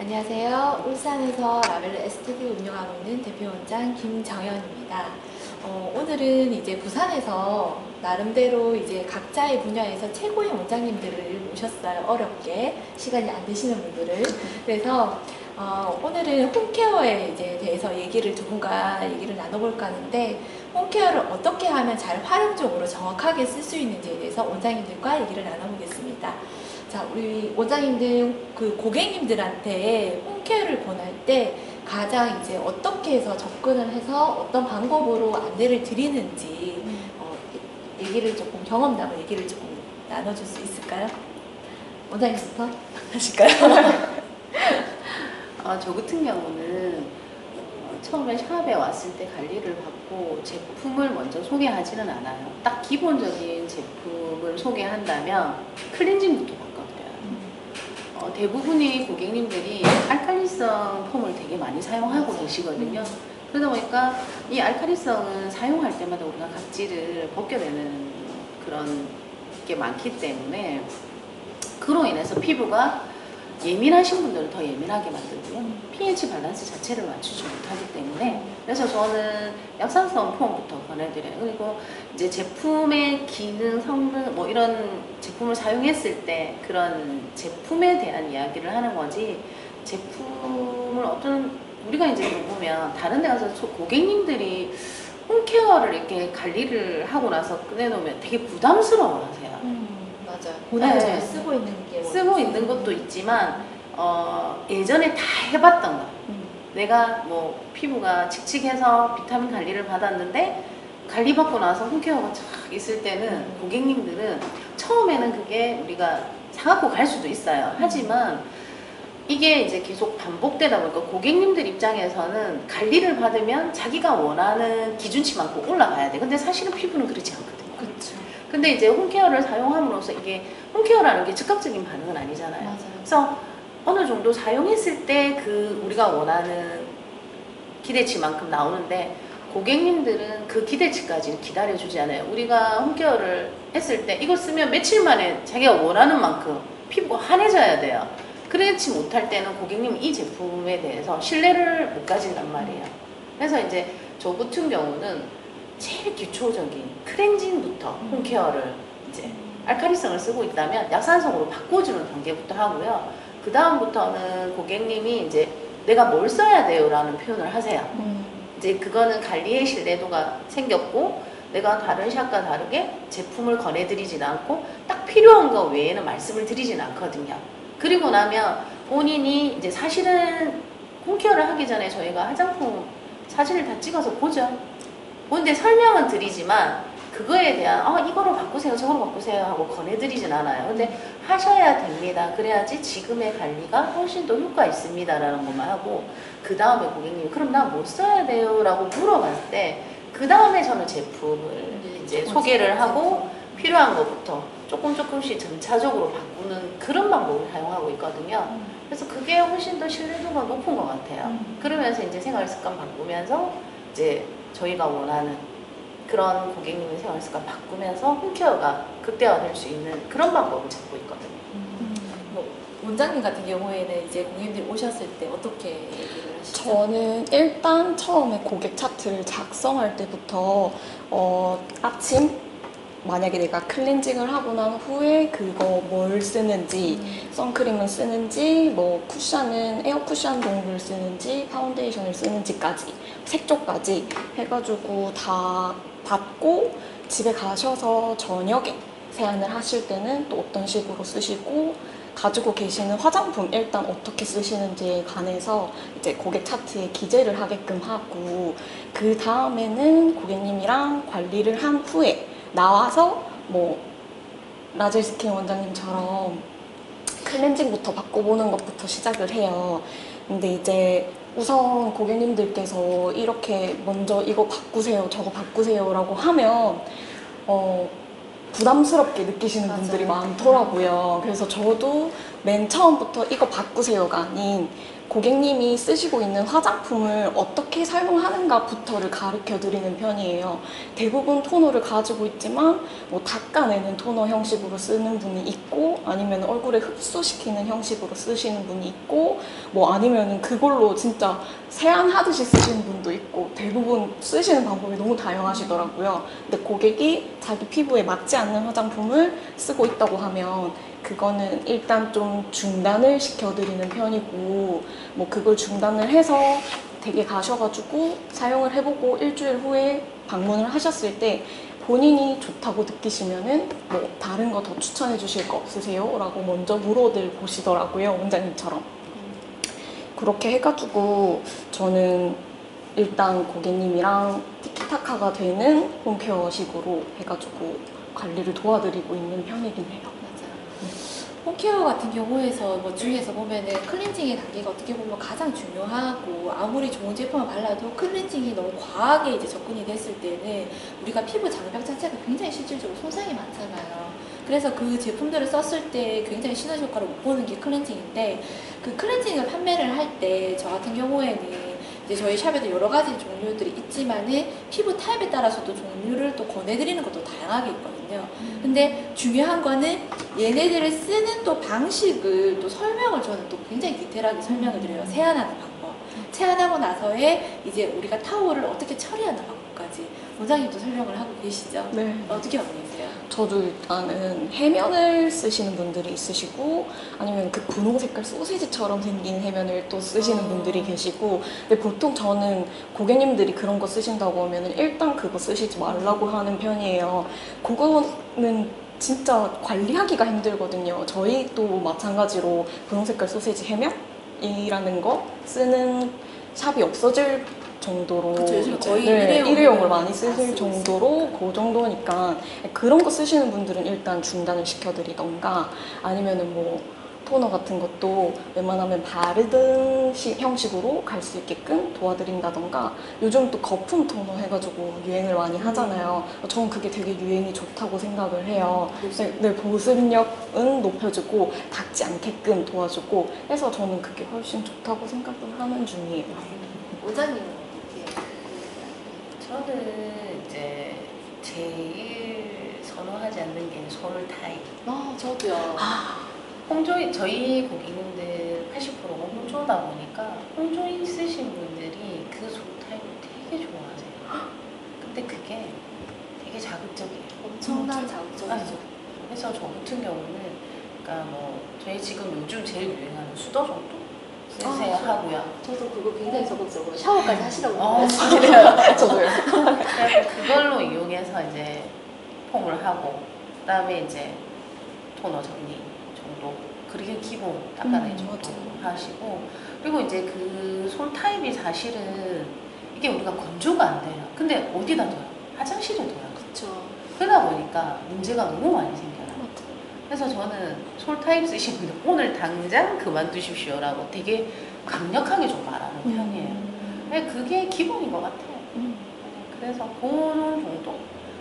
안녕하세요. 울산에서 라벨러 에스테틱 운영하고 있는 대표원장 김정현입니다. 오늘은 이제 부산에서 나름대로 이제 각자의 분야에서 최고의 원장님들을 모셨어요. 어렵게 시간이 안 되시는 분들을. 그래서 오늘은 홈케어에 이제 대해서 얘기를 두 분과 얘기를 나눠볼까 하는데, 홈케어를 어떻게 하면 잘 활용적으로 정확하게 쓸 수 있는지에 대해서 원장님들과 얘기를 나눠보겠습니다. 자, 우리 원장님들 그 고객님들한테 홈케어를 권할 때 가장 이제 어떻게 해서 접근을 해서 어떤 방법으로 안내를 드리는지 얘기를 조금 경험담을 얘기를 조금 나눠줄 수 있을까요? 원장님부터 하실까요? 저 같은 경우는 처음에 샵에 왔을 때 관리를 받고 제품을 먼저 소개하지는 않아요. 딱 기본적인 제품을 소개한다면 클렌징부터 바꿔드려요. 대부분의 고객님들이 알칼리성 폼을 되게 많이 사용하고 계시거든요. 그러다 보니까 이 알칼리성은 사용할 때마다 우리가 각질을 벗겨내는 그런 게 많기 때문에 그로 인해서 피부가 예민하신 분들은 더 예민하게 만들고요. pH 밸런스 자체를 맞추지 못하기 때문에, 그래서 저는 약산성 폼부터 권해드려요. 그리고 이제 제품의 기능, 성능 뭐 이런 제품을 사용했을 때 그런 제품에 대한 이야기를 하는 거지, 제품을 어떤 우리가 이제 보면 다른 데 가서 고객님들이 홈케어를 이렇게 관리를 하고 나서 꺼내놓으면 되게 부담스러워 하세요. 맞아요. 본인이 네. 쓰고 있는 게 쓰고 있는 것도 있지만 예전에 다 해봤던 거. 내가 뭐 피부가 칙칙해서 비타민 관리를 받았는데 관리받고 나서 홈케어가 쫙 있을 때는 고객님들은 처음에는 그게 우리가 사갖고 갈 수도 있어요. 하지만 이게 이제 계속 반복되다 보니까 고객님들 입장에서는 관리를 받으면 자기가 원하는 기준치만큼 올라가야 돼. 근데 사실은 피부는 그렇지 않거든요. 그렇죠. 근데 이제 홈케어를 사용함으로써 이게 홈케어라는 게 즉각적인 반응은 아니잖아요. 맞아요. 그래서 어느 정도 사용했을 때 그 우리가 원하는 기대치만큼 나오는데 고객님들은 그 기대치까지 기다려주지 않아요. 우리가 홈케어를 했을 때 이거 쓰면 며칠 만에 자기가 원하는 만큼 피부가 환해져야 돼요. 그렇지 못할 때는 고객님은 이 제품에 대해서 신뢰를 못 가진단 말이에요. 그래서 이제 저 같은 경우는 제일 기초적인 클렌징부터 홈케어를 이제 알칼리성을 쓰고 있다면 약산성으로 바꿔주는 단계부터 하고요. 그 다음부터는 고객님이 이제 내가 뭘 써야 돼요 라는 표현을 하세요. 이제 그거는 관리의 신뢰도가 생겼고 내가 다른 샵과 다르게 제품을 권해드리진 않고 딱 필요한 거 외에는 말씀을 드리진 않거든요. 그리고 나면 본인이 이제 사실은 홈케어를 하기 전에 저희가 화장품 사진을 다 찍어서 보죠. 근데 설명은 드리지만 그거에 대한 이거로 바꾸세요 저거로 바꾸세요 하고 권해드리진 않아요. 근데 하셔야 됩니다. 그래야지 지금의 관리가 훨씬 더 효과 있습니다 라는 것만 하고, 그 다음에 고객님이 그럼 나 뭐 써야 돼요 라고 물어봤을 때 그 다음에 저는 제품을 이제 소개를 하고 필요한 것부터 조금씩 점차적으로 바꾸는 그런 방법을 사용하고 있거든요. 그래서 그게 훨씬 더 신뢰도가 높은 것 같아요. 그러면서 이제 생활 습관 바꾸면서 이제 저희가 원하는 그런 고객님의 생활 습관 바꾸면서 홈케어가 극대화될 수 있는 그런 방법을 찾고 있거든요. 뭐 원장님 같은 경우에는 이제 고객님들이 오셨을 때 어떻게 얘기를 하시죠? 저는 일단 처음에 고객 차트를 작성할 때부터 아침 만약에 내가 클렌징을 하고 난 후에 그거 뭘 쓰는지, 선크림을 쓰는지, 뭐 쿠션은 에어 쿠션 종류를 쓰는지, 파운데이션을 쓰는지까지, 색조까지 해가지고 다 받고 집에 가셔서 저녁에 세안을 하실 때는 또 어떤 식으로 쓰시고, 가지고 계시는 화장품 일단 어떻게 쓰시는지에 관해서 이제 고객 차트에 기재를 하게끔 하고, 그 다음에는 고객님이랑 관리를 한 후에 나와서 뭐 라젤 스킨 원장님처럼 클렌징부터 바꿔보는 것부터 시작을 해요. 근데 이제 우선 고객님들께서 이렇게 먼저 이거 바꾸세요 저거 바꾸세요 라고 하면 부담스럽게 느끼시는 분들이 많더라고요. 그래서 저도 맨 처음부터 이거 바꾸세요가 아닌 고객님이 쓰시고 있는 화장품을 어떻게 사용하는가부터를 가르쳐 드리는 편이에요. 대부분 토너를 가지고 있지만 뭐 닦아내는 토너 형식으로 쓰는 분이 있고 아니면 얼굴에 흡수시키는 형식으로 쓰시는 분이 있고 뭐 아니면 그걸로 진짜 세안하듯이 쓰시는 분도 있고 대부분 쓰시는 방법이 너무 다양하시더라고요. 근데 고객이 자기 피부에 맞지 않는 화장품을 쓰고 있다고 하면 그거는 일단 좀 중단을 시켜드리는 편이고 뭐 그걸 중단을 해서 댁에 가셔가지고 사용을 해보고 일주일 후에 방문을 하셨을 때 본인이 좋다고 느끼시면은 뭐 다른 거 더 추천해 주실 거 없으세요? 라고 먼저 물어들 보시더라고요, 원장님처럼. 그렇게 해가지고 저는 일단 고객님이랑 티키타카가 되는 홈케어식으로 해가지고 관리를 도와드리고 있는 편이긴 해요. 홈케어 같은 경우에서 뭐 중에서 보면은 클렌징의 단계가 어떻게 보면 가장 중요하고 아무리 좋은 제품을 발라도 클렌징이 너무 과하게 이제 접근이 됐을 때는 우리가 피부 장벽 자체가 굉장히 실질적으로 손상이 많잖아요. 그래서 그 제품들을 썼을 때 굉장히 시너지 효과를 못 보는 게 클렌징인데 그 클렌징을 판매를 할 때 저 같은 경우에는 이제 저희 샵에도 여러 가지 종류들이 있지만은 피부 타입에 따라서도 종류를 또 권해드리는 것도 다양하게 있거든요. 근데 중요한 거는 얘네들을 쓰는 또 방식을 또 설명을 저는 또 굉장히 디테일하게 설명을 드려요. 세안하는 방법. 세안하고 나서의 이제 우리가 타올을 어떻게 처리하는 방법까지 원장님도 설명을 하고 계시죠? 네. 어떻게 하고 계세요? 저도 일단은 해면을 쓰시는 분들이 있으시고 아니면 그 분홍 색깔 소세지처럼 생긴 해면을 또 쓰시는 분들이 계시고 근데 보통 저는 고객님들이 그런 거 쓰신다고 하면 일단 그거 쓰시지 말라고 하는 편이에요. 그거는 진짜 관리하기가 힘들거든요. 저희도 마찬가지로 분홍 색깔 소세지 해면이라는 거 쓰는 샵이 없어질 정도로 그쵸, 요즘 거의 일회용을 많이 쓰고 쓰실 정도로 그 정도니까 그런 거 쓰시는 분들은 일단 중단을 시켜드리던가 아니면은 뭐 토너 같은 것도 웬만하면 바르는 형식으로 갈 수 있게끔 도와드린다던가 요즘 또 거품 토너 해가지고 유행을 많이 하잖아요. 저는 그게 되게 유행이 좋다고 생각을 해요. 네, 보습력은 높여주고 닿지 않게끔 도와주고 해서 저는 그게 훨씬 좋다고 생각을 하는 중이에요. 원장님은 어떻게? 저는 이제 제일 선호하지 않는 게 솔 타입. 저도요. 홍조인 저희 고객님들 80%가 홍조다 보니까 홍조인 쓰신 분들이 그 솔 타입을 되게 좋아하세요. 근데 그게 되게 자극적이에요. 엄청난 자극적이죠. 그래서 저 같은 경우는 그러니까 뭐 저희 지금 요즘 제일 유행하는 수도 정도 쓰세요 하고요. 저도 그거 굉장히 적극적으로 샤워까지 하시라고 저도요. 그래서 그걸로 이용해서 이제 폼을 하고 그다음에 이제 토너 정리 정도 그게 기본 닦아내 정도 하시고 그리고 이제 그 솔 타입이 사실은 이게 우리가 건조가 안 돼요. 근데 어디다 둬요? 화장실에 둬요. 그렇죠. 그러다 보니까 문제가 너무 많이 생겨요. 그래서 저는 솔 타입 쓰신 분들 오늘 당장 그만두십시오라고 되게 강력하게 좀 말하는 편이에요. 근데 그게 기본인 것 같아요. 그래서 그런 정도?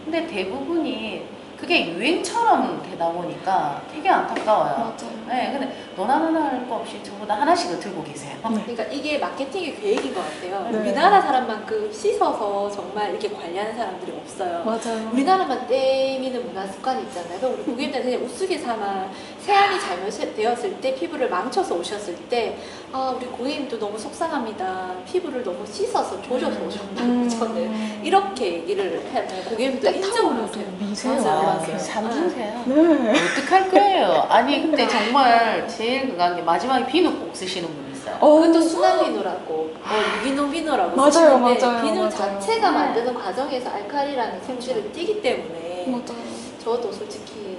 근데 대부분이 그게 유행처럼 되다 보니까 되게 안타까워요. 맞아요. 네, 근데 너나 나나 할 거 없이 전부 다 하나씩은 들고 계세요. 그러니까 이게 마케팅의 계획인 것 같아요. 네. 우리나라 사람만큼 씻어서 정말 이렇게 관리하는 사람들이 없어요. 맞아요. 우리나라만 때미는 문화 습관이 있잖아요. 그래서 우리 고객님들 그냥 우스개 삼아 세안이 잘못되었을 때 피부를 망쳐서 오셨을 때 우리 고객님도 너무 속상합니다. 피부를 너무 씻어서 조져서 오셨다고 저는 이렇게 얘기를 해요. 고객님도 인정을 하세요. 미세요. 맞아요. 삼중세요. 네. 어떡할 거예요? 아니 근데 정말 제일 그간 게 마지막에 비누 꼭 쓰시는 분 있어요. 그것도 순한 비누라고 유기농 비누라고 맞아요, 쓰시는데 맞아요, 비누 맞아요. 자체가 네. 만드는 과정에서 알칼리라는 성질을 띠기 때문에 맞아요. 저도 솔직히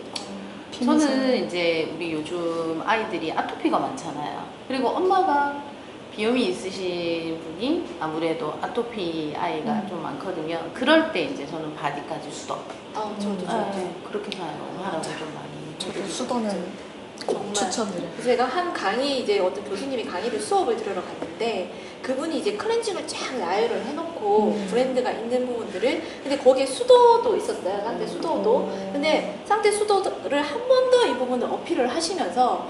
저는 이제 우리 요즘 아이들이 아토피가 많잖아요. 그리고 엄마가 비염이 있으신 분이 아무래도 아토피 아이가 좀 많거든요. 그럴 때 이제 저는 바디까지 수도. 저도 네, 그렇게 사용하라고 좀 많이. 저도 수도는 정말 추천드려요. 제가 한 강의 이제 어떤 교수님이 강의를 수업을 들으러 갔는데 그분이 이제 클렌징을 쫙 나열을 해놓고 브랜드가 있는 부분들을 근데 거기에 수도도 있었어요. 상태 수도도. 근데 상태 수도를 한 번 더 이 부분을 어필을 하시면서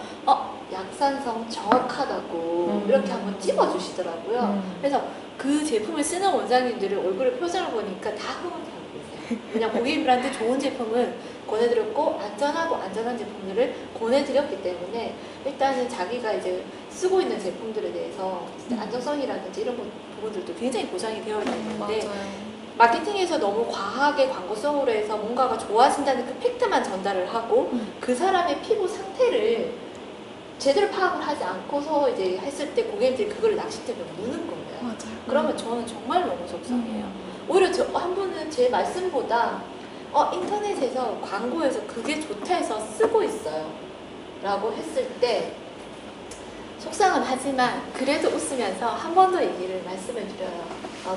약산성 정확하다고 이렇게 한번 찍어주시더라고요. 그래서 그 제품을 쓰는 원장님들의 얼굴의 표정을 보니까 다 흐뭇하고 계세요. 왜냐면 고객님들한테 좋은 제품을 권해드렸고 안전하고 안전한 제품들을 권해드렸기 때문에 일단은 자기가 이제 쓰고 있는 제품들에 대해서 안전성이라든지 이런 부분들도 굉장히 보장이 되어 있는데 맞아요. 마케팅에서 너무 과하게 광고성으로 해서 뭔가가 좋아진다는 그 팩트만 전달을 하고 그 사람의 피부 상태를 제대로 파악을 하지 않고서 이제 했을 때 고객님들이 그걸 낚싯대로 무는 거예요. 맞아요. 그러면 저는 정말 너무 속상해요. 오히려 저 한 분은 제 말씀보다 인터넷에서 광고에서 그게 좋다 해서 쓰고 있어요 라고 했을 때 속상은 하지만 그래도 웃으면서 한 번 더 얘기를 말씀을 드려요.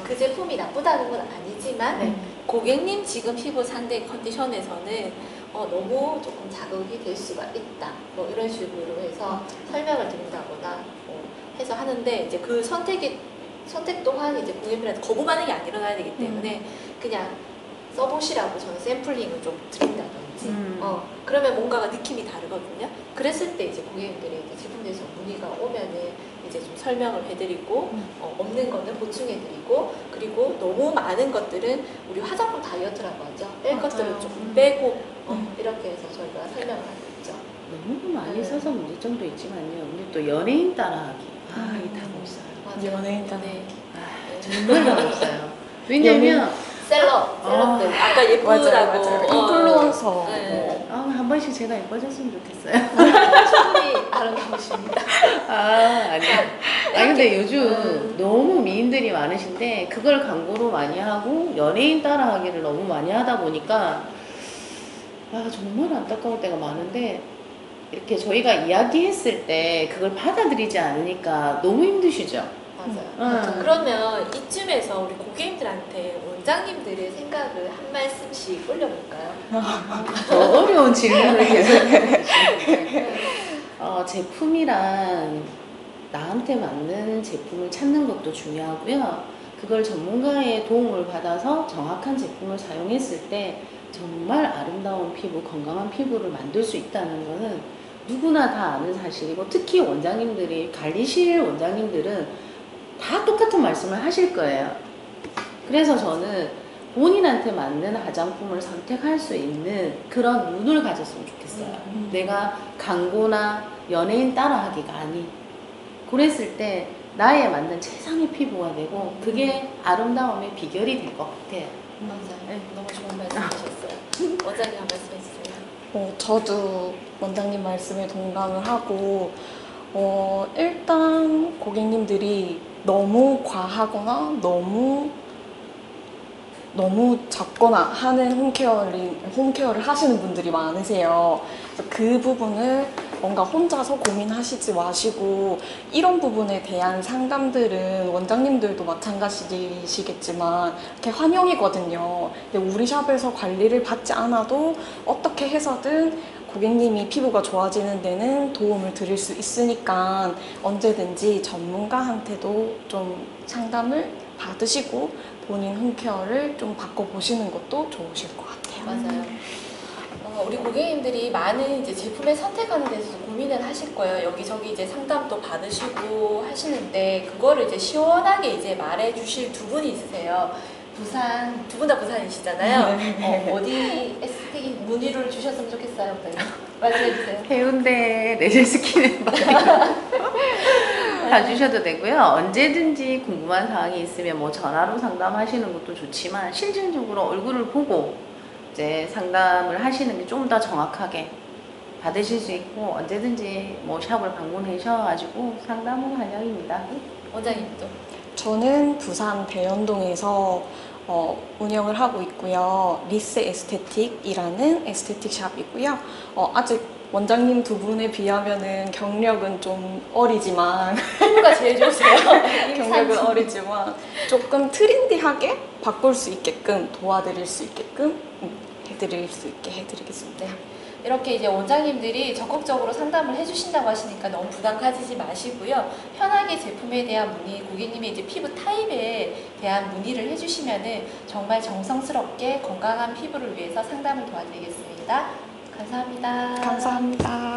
그 제품이 나쁘다는 건 아니지만 네. 고객님 지금 피부 상태 컨디션에서는 너무 조금 자극이 될 수가 있다. 뭐 이런 식으로 해서 설명을 드린다거나 해서 하는데 이제 그 선택 또한 이제 고객님한테 거부 반응이 안 일어나야 되기 때문에 그냥 써보시라고 저는 샘플링을 좀 드린다든지 그러면 뭔가가 느낌이 다르거든요. 그랬을 때 이제 고객님들이 이제 제품에 대해서 문의가 오면은 이제 좀 설명을 해드리고 없는 거는 보충해드리고 그리고 너무 많은 것들은 우리 화장품 다이어트라고 하죠. 뺄 맞아요. 것들을 조금 빼고 이렇게 해서 저희가 설명을 하고 있죠. 너무 많이 써서 문제점도 있지만요. 근데 또 연예인 따라하기. 이 타고 있어요. 맞아요. 연예인 따라. 네. 정말 타고 있어요. 왜냐면 셀럽들 아까 예쁘다고 인플루언서. 네. 한 번씩 제가 예뻐졌으면 좋겠어요. 충분히 아름다우십니다. 아니요. 근데 요즘 너무 미인들이 많으신데 그걸 광고로 많이 하고 연예인 따라하기를 너무 많이 하다 보니까 정말 안타까울 때가 많은데 이렇게 저희가 이야기했을 때 그걸 받아들이지 않으니까 너무 힘드시죠? 맞아요. 그러면 이쯤에서 우리 고객님들한테 원장님들의 생각을 한 말씀씩 올려볼까요? 더 어려운 질문을 계속 해주시는데 제품이란 나한테 맞는 제품을 찾는 것도 중요하고요. 그걸 전문가의 도움을 받아서 정확한 제품을 사용했을 때 정말 아름다운 피부, 건강한 피부를 만들 수 있다는 것은 누구나 다 아는 사실이고 특히 원장님들이 관리실 원장님들은 다 똑같은 말씀을 하실 거예요. 그래서 저는 본인한테 맞는 화장품을 선택할 수 있는 그런 눈을 가졌으면 좋겠어요. 내가 광고나 연예인 따라하기가 아닌 그랬을 때 나에 맞는 최상의 피부가 되고 그게 아름다움의 비결이 될 것 같아요. 맞아요. 네, 너무 좋은 말씀 하셨어요. 원장님 한 말씀 해주세요. 저도 원장님 말씀에 동감을 하고 일단 고객님들이 너무 과하거나 너무 작거나 하는 홈케어를 하시는 분들이 많으세요. 그래서 그 부분을 뭔가 혼자서 고민하시지 마시고 이런 부분에 대한 상담들은 원장님들도 마찬가지시겠지만 이렇게 환영이거든요. 근데 우리 샵에서 관리를 받지 않아도 어떻게 해서든 고객님이 피부가 좋아지는 데는 도움을 드릴 수 있으니까 언제든지 전문가한테도 좀 상담을 받으시고 본인 홈케어를 좀 바꿔보시는 것도 좋으실 것 같아요. 맞아요. 우리 고객님들이 많은 이제 제품을 선택하는 데서 고민을 하실 거예요. 여기저기 이제 상담도 받으시고 하시는데 그거를 이제 시원하게 이제 말해 주실 두 분이 있으세요. 두 분 다 부산이시잖아요. 어디 에스테틱 문의를 주셨으면 좋겠어요. 말씀해주세요. 해운대 레저스킨에 봐주셔도 되고요. 언제든지 궁금한 사항이 있으면 뭐 전화로 상담하시는 것도 좋지만 실질적으로 얼굴을 보고 이제 상담을 하시는 게 좀 더 정확하게 받으실 수 있고 언제든지 뭐 샵을 방문하셔가지고 상담은 환영입니다. 원장님도. 저는 부산 대연동에서 운영을 하고 있고요. 리스 에스테틱이라는 에스테틱 샵이고요. 아직 원장님 두 분에 비하면은 경력은 좀 어리지만 피부가 제일 좋으세요. 경력은 어리지만 조금 트렌디하게 바꿀 수 있게끔 도와드릴 수 있게끔 해드릴 수 있게 해드리겠습니다. 네. 이렇게 이제 원장님들이 적극적으로 상담을 해주신다고 하시니까 너무 부담 가지지 마시고요. 편하게 제품에 대한 문의, 고객님의 이제 피부 타입에 대한 문의를 해주시면은 정말 정성스럽게 건강한 피부를 위해서 상담을 도와드리겠습니다. 감사합니다. 감사합니다.